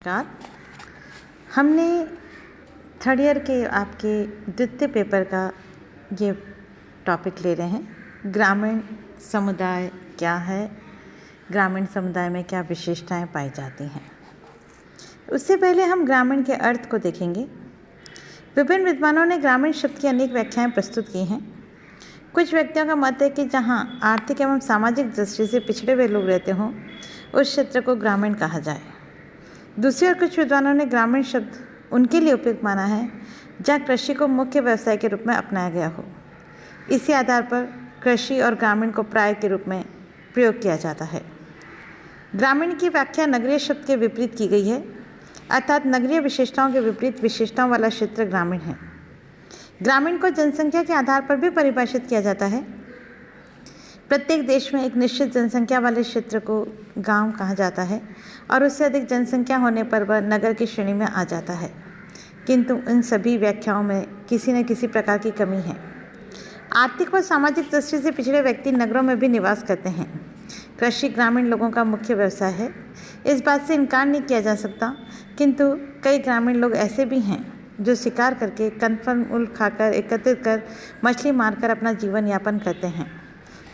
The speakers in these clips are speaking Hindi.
नमस्कार। हमने थर्ड ईयर के आपके द्वितीय पेपर का ये टॉपिक ले रहे हैं, ग्रामीण समुदाय क्या है, ग्रामीण समुदाय में क्या विशेषताएं पाई जाती हैं। उससे पहले हम ग्रामीण के अर्थ को देखेंगे। विभिन्न विद्वानों ने ग्रामीण शब्द की अनेक व्याख्याएं प्रस्तुत की हैं। कुछ व्यक्तियों का मत है कि जहां आर्थिक एवं सामाजिक दृष्टि से पिछड़े हुए लोग रहते हों, उस क्षेत्र को ग्रामीण कहा जाए। दूसरी ओर कुछ विद्वानों ने ग्रामीण शब्द उनके लिए उपयुक्त माना है जहाँ कृषि को मुख्य व्यवसाय के रूप में अपनाया गया हो। इसी आधार पर कृषि और ग्रामीण को प्राय के रूप में प्रयोग किया जाता है। ग्रामीण की व्याख्या नगरीय शब्द के विपरीत की गई है, अर्थात नगरीय विशेषताओं के विपरीत विशेषताओं वाला क्षेत्र ग्रामीण है। ग्रामीण को जनसंख्या के आधार पर भी परिभाषित किया जाता है। प्रत्येक देश में एक निश्चित जनसंख्या वाले क्षेत्र को गांव कहा जाता है और उससे अधिक जनसंख्या होने पर वह नगर की श्रेणी में आ जाता है, किंतु इन सभी व्याख्याओं में किसी न किसी प्रकार की कमी है। आर्थिक व सामाजिक दृष्टि से पिछड़े व्यक्ति नगरों में भी निवास करते हैं। कृषि ग्रामीण लोगों का मुख्य व्यवसाय है, इस बात से इनकार नहीं किया जा सकता, किंतु कई ग्रामीण लोग ऐसे भी हैं जो शिकार करके कनफल मूल खाकर एकत्रित कर मछली मारकर अपना जीवन यापन करते हैं।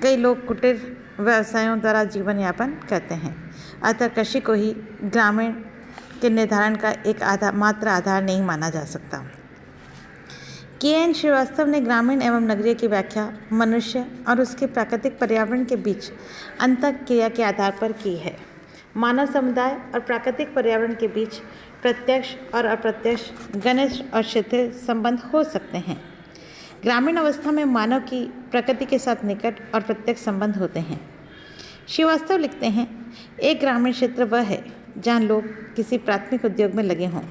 कई लोग कुटीर व्यवसायों द्वारा जीवन यापन करते हैं। अतः कृषि को ही ग्रामीण के निर्धारण का एक मात्र आधार नहीं माना जा सकता। के.एन. श्रीवास्तव ने ग्रामीण एवं नगरीय की व्याख्या मनुष्य और उसके प्राकृतिक पर्यावरण के बीच अंतःक्रिया के आधार पर की है। मानव समुदाय और प्राकृतिक पर्यावरण के बीच प्रत्यक्ष और अप्रत्यक्ष, घनिष्ठ और शिथिल संबंध हो सकते हैं। ग्रामीण अवस्था में मानव की प्रकृति के साथ निकट और प्रत्यक्ष संबंध होते हैं। श्रीवास्तव लिखते हैं, एक ग्रामीण क्षेत्र वह है जहाँ लोग किसी प्राथमिक उद्योग में लगे हों,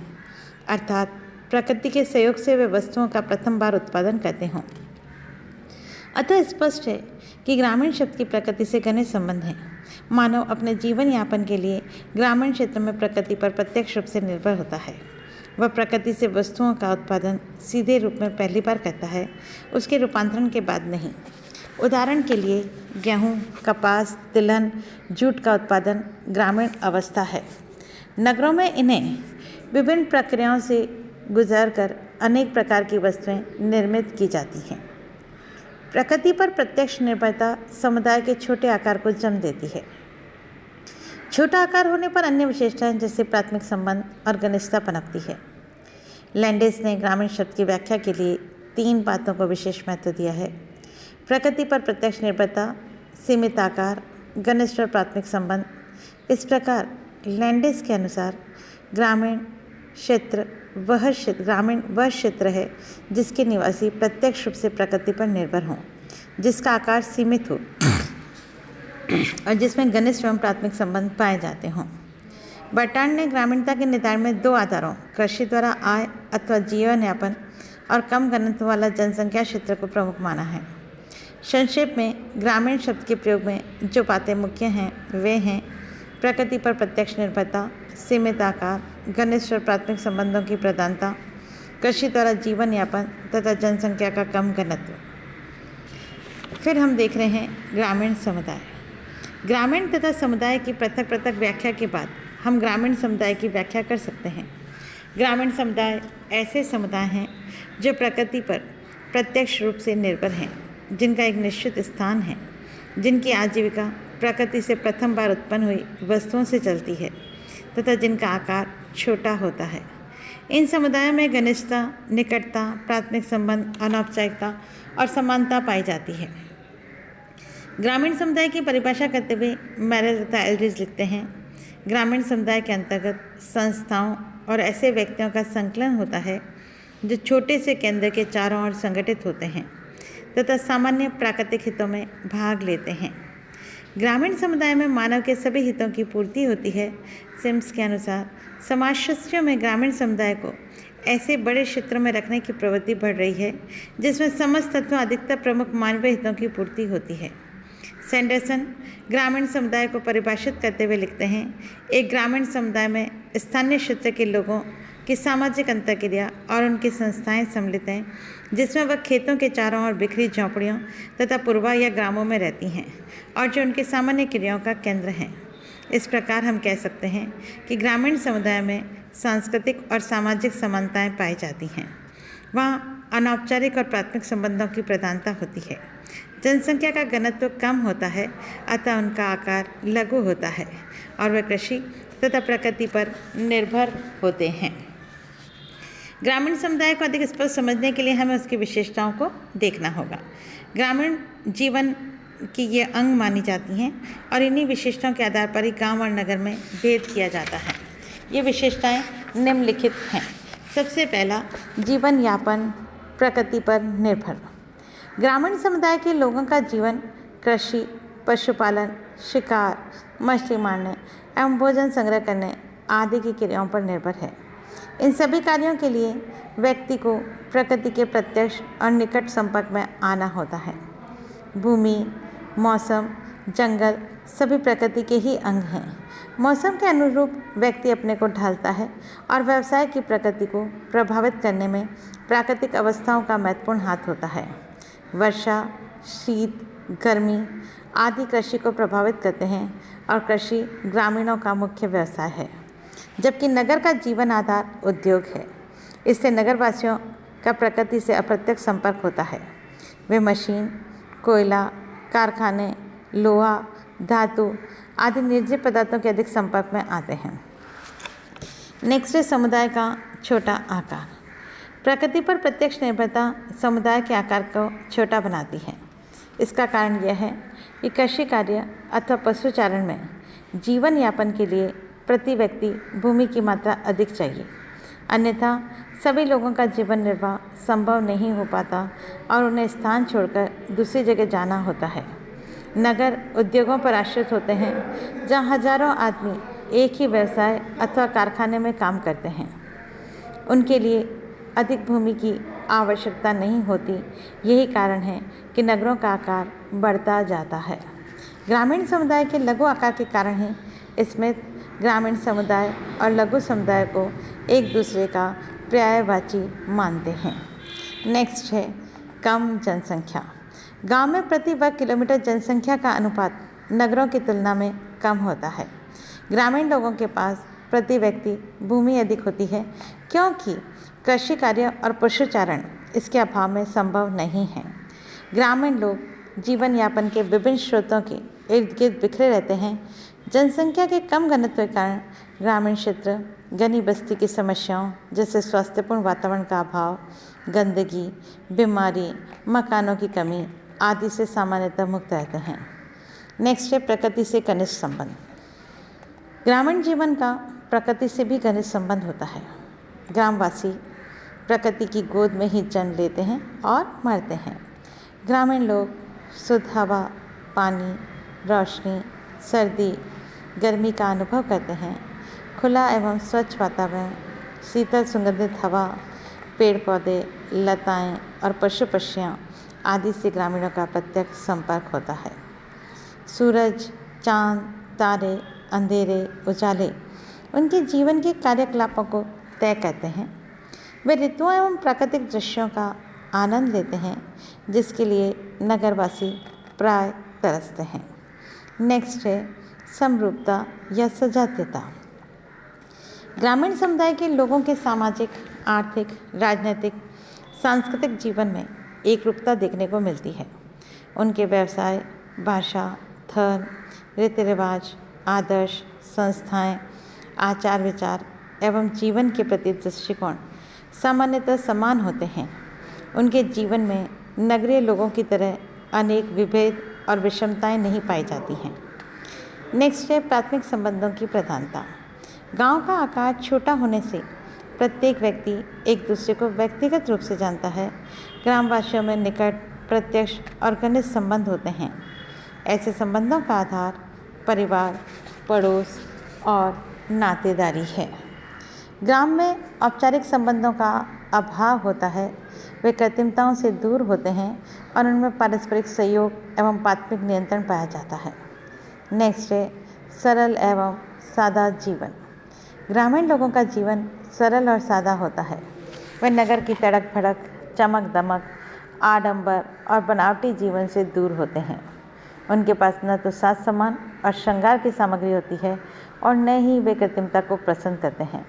अर्थात प्रकृति के सहयोग से वे वस्तुओं का प्रथम बार उत्पादन करते हों। अतः स्पष्ट है कि ग्रामीण शब्द की प्रकृति से घनिष्ठ संबंध है। मानव अपने जीवन यापन के लिए ग्रामीण क्षेत्र में प्रकृति पर प्रत्यक्ष रूप से निर्भर होता है। वह प्रकृति से वस्तुओं का उत्पादन सीधे रूप में पहली बार करता है, उसके रूपांतरण के बाद नहीं। उदाहरण के लिए गेहूँ, कपास, तिलहन, जूट का उत्पादन ग्रामीण अवस्था है। नगरों में इन्हें विभिन्न प्रक्रियाओं से गुजर कर अनेक प्रकार की वस्तुएं निर्मित की जाती हैं। प्रकृति पर प्रत्यक्ष निर्भरता समुदाय के छोटे आकार को जन्म देती है। छोटा आकार होने पर अन्य विशेषताएं जैसे प्राथमिक संबंध और घनिष्ठता पनपती है। लैंडेस ने ग्रामीण शब्द की व्याख्या के लिए 3 बातों को विशेष महत्व दिया है: प्रकृति पर प्रत्यक्ष निर्भरता, सीमित आकार, घनिष्ठ और प्राथमिक संबंध। इस प्रकार लैंडेस के अनुसार ग्रामीण वह क्षेत्र है जिसके निवासी प्रत्यक्ष रूप से प्रकृति पर निर्भर हों, जिसका आकार सीमित हो और जिसमें घनिष्ठ एवं प्राथमिक संबंध पाए जाते हों। बर्ट्रांड ने ग्रामीणता के निर्धारण में 2 आधारों, कृषि द्वारा आय अथवा जीवन यापन और कम घनत्व वाला जनसंख्या क्षेत्र को प्रमुख माना है। संक्षेप में ग्रामीण शब्द के प्रयोग में जो बातें मुख्य हैं वे हैं प्रकृति पर प्रत्यक्ष निर्भरता, सीमित आकार, घनिष्ठ और प्राथमिक संबंधों की प्रधानता, कृषि द्वारा जीवन यापन तथा जनसंख्या का कम घनत्व। फिर हम देख रहे हैं ग्रामीण समुदाय। ग्रामीण तथा समुदाय की पृथक पृथक व्याख्या के बाद हम ग्रामीण समुदाय की व्याख्या कर सकते हैं। ग्रामीण समुदाय ऐसे समुदाय हैं जो प्रकृति पर प्रत्यक्ष रूप से निर्भर हैं, जिनका एक निश्चित स्थान है, जिनकी आजीविका प्रकृति से प्रथम बार उत्पन्न हुई वस्तुओं से चलती है तथा जिनका आकार छोटा होता है। इन समुदायों में घनिष्ठता, निकटता, प्राथमिक संबंध, अनौपचारिकता और समानता पाई जाती है। ग्रामीण समुदाय की परिभाषा करते हुए मैरेल तथा एल्ड्रिज लिखते हैं, ग्रामीण समुदाय के अंतर्गत संस्थाओं और ऐसे व्यक्तियों का संकलन होता है जो छोटे से केंद्र के चारों ओर संगठित होते हैं तथा सामान्य प्राकृतिक हितों में भाग लेते हैं। ग्रामीण समुदाय में मानव के सभी हितों की पूर्ति होती है। सिम्स के अनुसार समाजशास्त्रियों में ग्रामीण समुदाय को ऐसे बड़े क्षेत्रों में रखने की प्रवृत्ति बढ़ रही है जिसमें समस्त तत्वों अधिकतर प्रमुख मानवीय हितों की पूर्ति होती है। सैंडरसन ग्रामीण समुदाय को परिभाषित करते हुए लिखते हैं, एक ग्रामीण समुदाय में स्थानीय क्षेत्र के लोगों की सामाजिक अंतर्क्रिया और उनकी संस्थाएं सम्मिलित हैं, जिसमें वह खेतों के चारों ओर बिखरी झोंपड़ियों तथा पूर्वा या ग्रामों में रहती हैं और जो उनकी सामान्य क्रियाओं का केंद्र हैं। इस प्रकार हम कह सकते हैं कि ग्रामीण समुदाय में सांस्कृतिक और सामाजिक समानताएं पाई जाती हैं। वहाँ अनौपचारिक और प्राथमिक संबंधों की प्रधानता होती है। जनसंख्या का घनत्व कम होता है, अतः उनका आकार लघु होता है और वे कृषि तथा प्रकृति पर निर्भर होते हैं। ग्रामीण समुदाय को अधिक स्पष्ट समझने के लिए हमें उसकी विशेषताओं को देखना होगा। ग्रामीण जीवन की ये अंग मानी जाती हैं और इन्हीं विशेषताओं के आधार पर ही गांव और नगर में भेद किया जाता है। ये विशेषताएं निम्नलिखित हैं। सबसे पहला, जीवन यापन प्रकृति पर निर्भर। ग्रामीण समुदाय के लोगों का जीवन कृषि, पशुपालन, शिकार, मछली मारने एवं भोजन संग्रह करने आदि की क्रियाओं पर निर्भर है। इन सभी कार्यों के लिए व्यक्ति को प्रकृति के प्रत्यक्ष और निकट संपर्क में आना होता है। भूमि, मौसम, जंगल सभी प्रकृति के ही अंग हैं। मौसम के अनुरूप व्यक्ति अपने को ढालता है और व्यवसाय की प्रकृति को प्रभावित करने में प्राकृतिक अवस्थाओं का महत्वपूर्ण हाथ होता है। वर्षा, शीत, गर्मी आदि कृषि को प्रभावित करते हैं और कृषि ग्रामीणों का मुख्य व्यवसाय है, जबकि नगर का जीवन आधार उद्योग है। इससे नगरवासियों का प्रकृति से अप्रत्यक्ष संपर्क होता है। वे मशीन, कोयला, कारखाने, लोहा, धातु आदि निर्जीव पदार्थों के अधिक संपर्क में आते हैं। नेक्स्ट है समुदाय का छोटा आकार। प्रकृति पर प्रत्यक्ष निर्भरता समुदाय के आकार को छोटा बनाती है। इसका कारण यह है कि कृषि कार्य अथवा पशुचारण में जीवन यापन के लिए प्रति व्यक्ति भूमि की मात्रा अधिक चाहिए, अन्यथा सभी लोगों का जीवन निर्वाह संभव नहीं हो पाता और उन्हें स्थान छोड़कर दूसरी जगह जाना होता है। नगर उद्योगों पर आश्रित होते हैं, जहाँ हजारों आदमी एक ही व्यवसाय अथवा कारखाने में काम करते हैं। उनके लिए अधिक भूमि की आवश्यकता नहीं होती। यही कारण है कि नगरों का आकार बढ़ता जाता है। ग्रामीण समुदाय के लघु आकार के कारण ही इसमें ग्रामीण समुदाय और लघु समुदाय को एक दूसरे का पर्यायवाची मानते हैं। नेक्स्ट है कम जनसंख्या। गांव में प्रति वर्ग किलोमीटर जनसंख्या का अनुपात नगरों की तुलना में कम होता है। ग्रामीण लोगों के पास प्रति व्यक्ति भूमि अधिक होती है, क्योंकि कृषि कार्य और पशुचारण इसके अभाव में संभव नहीं है। ग्रामीण लोग जीवन यापन के विभिन्न स्रोतों के इर्द गिर्द बिखरे रहते हैं। जनसंख्या के कम घनत्व के कारण ग्रामीण क्षेत्र घनी बस्ती की समस्याओं जैसे स्वास्थ्यपूर्ण वातावरण का अभाव, गंदगी, बीमारी, मकानों की कमी आदि से सामान्यतः मुक्त रहते हैं। नेक्स्ट है प्रकृति से घनिष्ठ संबंध। ग्रामीण जीवन का प्रकृति से भी घनिष्ठ संबंध होता है। ग्रामवासी प्रकृति की गोद में ही जन्म लेते हैं और मरते हैं। ग्रामीण लोग शुद्ध हवा, पानी, रोशनी, सर्दी, गर्मी का अनुभव करते हैं। खुला एवं स्वच्छ वातावरण, शीतल सुगंधित हवा, पेड़ पौधे, लताएं और पशु पक्षियाँ आदि से ग्रामीणों का प्रत्यक्ष संपर्क होता है। सूरज, चांद, तारे, अंधेरे, उजाले उनके जीवन के कार्यकलापों को तय करते हैं। वे ऋतुओं एवं प्राकृतिक दृश्यों का आनंद लेते हैं, जिसके लिए नगरवासी प्राय तरसते हैं। नेक्स्ट है समरूपता या सजातीयता। ग्रामीण समुदाय के लोगों के सामाजिक, आर्थिक, राजनीतिक, सांस्कृतिक जीवन में एक रूपता देखने को मिलती है। उनके व्यवसाय, भाषा, धर्म, रीति रिवाज, आदर्श, संस्थाएं, आचार विचार एवं जीवन के प्रति दृष्टिकोण सामान्यतः समान होते हैं। उनके जीवन में नगरीय लोगों की तरह अनेक विभेद और विषमताएं नहीं पाई जाती हैं। नेक्स्ट है प्राथमिक संबंधों की प्रधानता। गांव का आकार छोटा होने से प्रत्येक व्यक्ति एक दूसरे को व्यक्तिगत रूप से जानता है। ग्रामवासियों में निकट, प्रत्यक्ष और घनिष्ठ संबंध होते हैं। ऐसे संबंधों का आधार परिवार, पड़ोस और नातेदारी है। ग्राम में औपचारिक संबंधों का अभाव होता है। वे कृत्रिमताओं से दूर होते हैं और उनमें पारस्परिक सहयोग एवं प्राथमिक नियंत्रण पाया जाता है। नेक्स्ट है सरल एवं सादा जीवन। ग्रामीण लोगों का जीवन सरल और सादा होता है। वे नगर की तड़क भड़क, चमक दमक, आडंबर और बनावटी जीवन से दूर होते हैं। उनके पास न तो साज सामान और श्रृंगार की सामग्री होती है और न ही वे कृत्रिमता को पसंद करते हैं।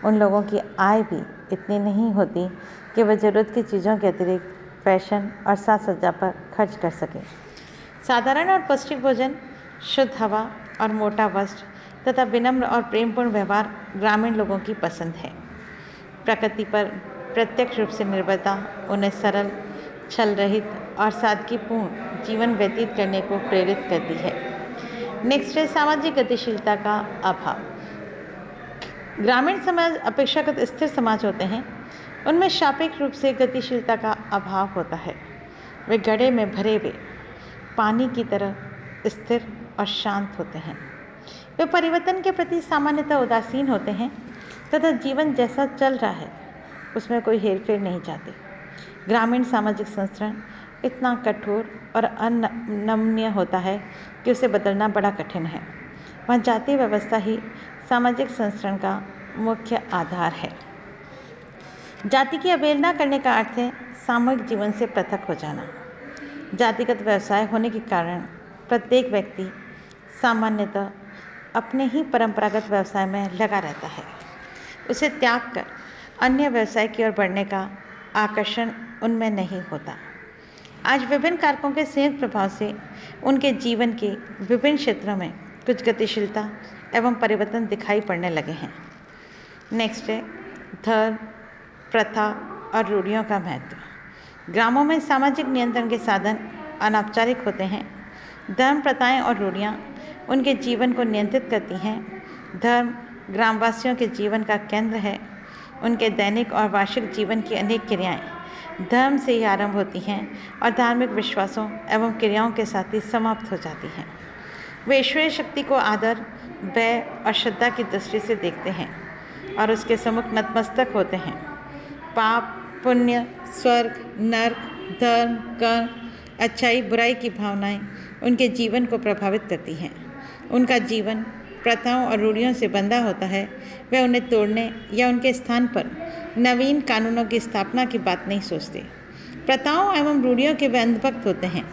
उन लोगों की आय भी इतनी नहीं होती कि वह ज़रूरत की चीज़ों के अतिरिक्त फैशन और साज सज्जा पर खर्च कर सकें। साधारण और पौष्टिक भोजन, शुद्ध हवा और मोटा वस्त्र तथा विनम्र और प्रेमपूर्ण व्यवहार ग्रामीण लोगों की पसंद है। प्रकृति पर प्रत्यक्ष रूप से निर्भरता उन्हें सरल, छल रहित और सादगीपूर्ण जीवन व्यतीत करने को प्रेरित करती है। नेक्स्ट है सामाजिक गतिशीलता का अभाव। ग्रामीण समाज अपेक्षाकृत स्थिर समाज होते हैं। उनमें सापेक्ष रूप से गतिशीलता का अभाव होता है। वे घड़े में भरे हुए पानी की तरह स्थिर और शांत होते हैं। वे परिवर्तन के प्रति सामान्यतः उदासीन होते हैं तथा जीवन जैसा चल रहा है उसमें कोई हेरफेर नहीं चाहते। ग्रामीण सामाजिक संस्करण इतना कठोर और अनमनीय होता है कि उसे बदलना बड़ा कठिन है। वहाँ जातीय व्यवस्था ही सामाजिक संस्करण का मुख्य आधार है। जाति की अवहेलना करने का अर्थ है सामूहिक जीवन से पृथक हो जाना। जातिगत व्यवसाय होने के कारण प्रत्येक व्यक्ति सामान्यतः अपने ही परंपरागत व्यवसाय में लगा रहता है। उसे त्याग कर अन्य व्यवसाय की ओर बढ़ने का आकर्षण उनमें नहीं होता। आज विभिन्न कारकों के संयुक्त प्रभाव से उनके जीवन के विभिन्न क्षेत्रों में कुछ गतिशीलता एवं परिवर्तन दिखाई पड़ने लगे हैं। नेक्स्ट है धर्म, प्रथा और रूढ़ियों का महत्व। ग्रामों में सामाजिक नियंत्रण के साधन अनौपचारिक होते हैं। धर्म, प्रथाएं और रूढ़ियाँ उनके जीवन को नियंत्रित करती हैं। धर्म ग्रामवासियों के जीवन का केंद्र है। उनके दैनिक और वार्षिक जीवन की अनेक क्रियाएं धर्म से ही आरंभ होती हैं और धार्मिक विश्वासों एवं क्रियाओं के साथ ही समाप्त हो जाती हैं। वे ईश्वरीय शक्ति को आदर, भय और श्रद्धा की दृष्टि से देखते हैं और उसके सम्मुख नतमस्तक होते हैं। पाप, पुण्य, स्वर्ग, नर्क, धर्म, कर्म, अच्छाई, बुराई की भावनाएं उनके जीवन को प्रभावित करती हैं। उनका जीवन प्रथाओं और रूढ़ियों से बंधा होता है। वे उन्हें तोड़ने या उनके स्थान पर नवीन कानूनों की स्थापना की बात नहीं सोचते। प्रथाओं एवं रूढ़ियों के वे अंधभक्त होते हैं।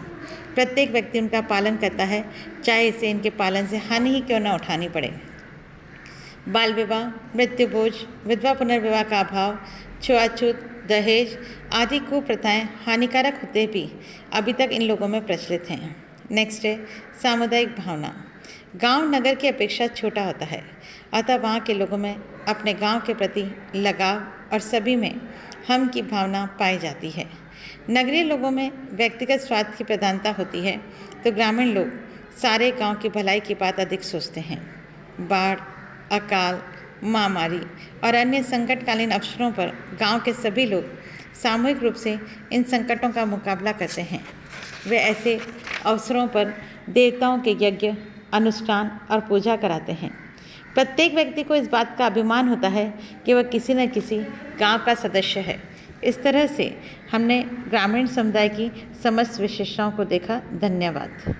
प्रत्येक व्यक्ति उनका पालन करता है, चाहे इसे इनके पालन से हानि ही क्यों न उठानी पड़े। बाल विवाह, मृत्यु भोज, विधवा पुनर्विवाह का अभाव, छुआछूत, दहेज आदि कुप्रथाएं हानिकारक होते भी अभी तक इन लोगों में प्रचलित हैं। नेक्स्ट है सामुदायिक भावना। गांव नगर की अपेक्षा छोटा होता है, अतः वहाँ के लोगों में अपने गांव के प्रति लगाव और सभी में हम की भावना पाई जाती है। नगरीय लोगों में व्यक्तिगत स्वार्थ की प्रधानता होती है, तो ग्रामीण लोग सारे गांव की भलाई की बात अधिक सोचते हैं। बाढ़, अकाल, महामारी और अन्य संकटकालीन अवसरों पर गांव के सभी लोग सामूहिक रूप से इन संकटों का मुकाबला करते हैं। वे ऐसे अवसरों पर देवताओं के यज्ञ, अनुष्ठान और पूजा कराते हैं। प्रत्येक व्यक्ति को इस बात का अभिमान होता है कि वह किसी न किसी गांव का सदस्य है। इस तरह से हमने ग्रामीण समुदाय की समस्त विशेषताओं को देखा। धन्यवाद।